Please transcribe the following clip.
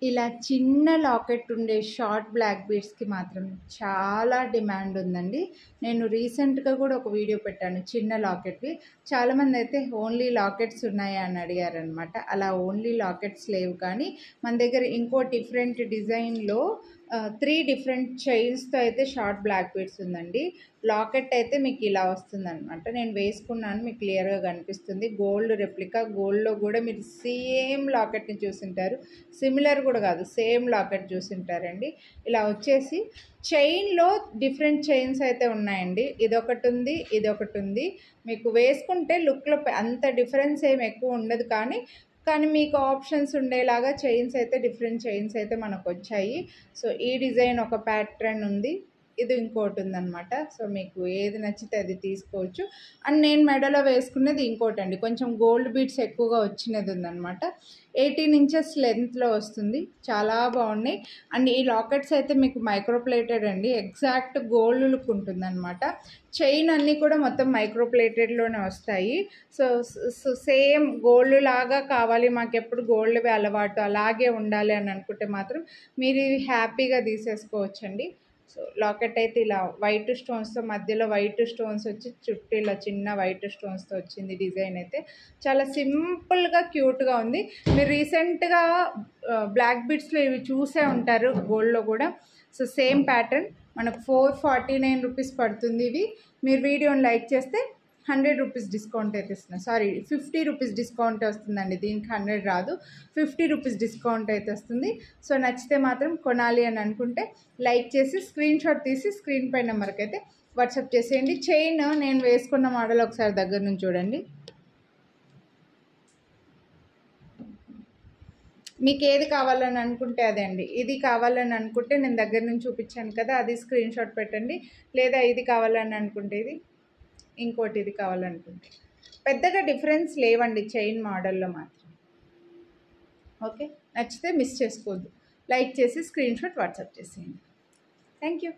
ఇలా చిన్న లాకెట్ ఉండే షార్ట్ బ్లాక్ బీడ్స్కి మాత్రం చాలా డిమాండ్ ఉందండి. నేను రీసెంట్గా కూడా ఒక వీడియో పెట్టాను చిన్న లాకెట్వి. చాలామంది అయితే ఓన్లీ లాకెట్స్ ఉన్నాయా అని అడిగారనమాట. అలా ఓన్లీ లాకెట్స్ లేవు, కానీ మన దగ్గర ఇంకో డిఫరెంట్ డిజైన్లో 3 డిఫరెంట్ చైన్స్తో అయితే షార్ట్ బ్లాక్ బీడ్స్ ఉందండి. లాకెట్ అయితే మీకు ఇలా వస్తుందన్నమాట. నేను వేసుకున్నాను, మీకు క్లియర్గా కనిపిస్తుంది. గోల్డ్ రెప్లికా, గోల్డ్లో కూడా మీరు సేమ్ లాకెట్ని చూసింటారు. సిమిలర్ కూడా కాదు, సేమ్ లాకెట్ చూసింటారండి. ఇలా వచ్చేసి చైన్లో డిఫరెంట్ చైన్స్ అయితే ఉన్నాయండి. ఇదొకటి ఉంది, ఇదొకటి ఉంది. మీకు వేసుకుంటే లుక్లో అంత డిఫరెన్స్ ఏమి ఎక్కువ ఉండదు, కానీ మీకు ఆప్షన్స్ ఉండేలాగా చైన్స్ అయితే డిఫరెంట్ చైన్స్ అయితే మనకు వచ్చాయి. సో ఈ డిజైన్ ఒక ప్యాటర్న్ ఉంది, ఇది ఇంకోటి ఉందన్నమాట. సో మీకు ఏది నచ్చితే అది తీసుకోవచ్చు. అండ్ నేను మెడలో వేసుకునేది ఇంకోటి అండి, కొంచెం గోల్డ్ బీడ్స్ ఎక్కువగా వచ్చినది ఉందన్నమాట. 18 ఇంచెస్ లెంత్లో వస్తుంది, చాలా బాగున్నాయి. అండ్ ఈ లాకెట్స్ అయితే మీకు మైక్రోప్లేటెడ్ అండి, ఎగ్జాక్ట్ గోల్డ్ లుక్ ఉంటుందన్నమాట. చైన్ అన్నీ కూడా మొత్తం మైక్రోప్లేటెడ్లోనే వస్తాయి. సో సేమ్ గోల్డ్ లాగా కావాలి, మాకు ఎప్పుడు గోల్డ్వే అలవాటు, అలాగే ఉండాలి అని అనుకుంటే మాత్రం మీరు ఇవి హ్యాపీగా తీసేసుకోవచ్చండి. సో లాకెట్ అయితే ఇలా వైట్ స్టోన్స్తో, మధ్యలో వైట్ స్టోన్స్ వచ్చి చుట్టూ ఇలా చిన్న వైట్ స్టోన్స్తో వచ్చింది. డిజైన్ అయితే చాలా సింపుల్గా క్యూట్గా ఉంది. మీరు రీసెంట్గా బ్లాక్ బీడ్స్లో ఇవి చూసే ఉంటారు, గోల్డ్లో కూడా. సో సేమ్ ప్యాటర్న్ మనకు 449 రూపీస్ పడుతుంది. ఇవి మీరు వీడియోని లైక్ చేస్తే 100 రూపీస్ డిస్కౌంట్ అయితే ఇస్తున్నాను. సారీ, 50 రూపీస్ డిస్కౌంట్ వస్తుందండి, దీనికి 100 రాదు, 50 రూపీస్ డిస్కౌంట్ అయితే వస్తుంది. సో నచ్చితే మాత్రం కొనాలి అని అనుకుంటే లైక్ చేసి స్క్రీన్ షాట్ తీసి స్క్రీన్ పై నెంబర్కి అయితే వాట్సాప్ చేసేయండి. చైన్ నేను వేసుకున్న మోడల్ ఒకసారి దగ్గర నుంచి చూడండి. మీకు ఏది కావాలని అనుకుంటే అదే అండి. ఇది కావాలని అనుకుంటే నేను దగ్గర నుంచి చూపించాను కదా, అది స్క్రీన్ షాట్ పెట్టండి. లేదా ఇది కావాలని అనుకుంటే ఇది, ఇంకోటి ఇది కావాలనుకుంటే. పెద్దగా డిఫరెన్స్ లేవండి చైన్ మోడల్లో మాత్రం. ఓకే, నచ్చితే మిస్ చేసుకోవద్దు, లైక్ చేసి స్క్రీన్ షాట్ వాట్సాప్ చేసేయండి. Thank you.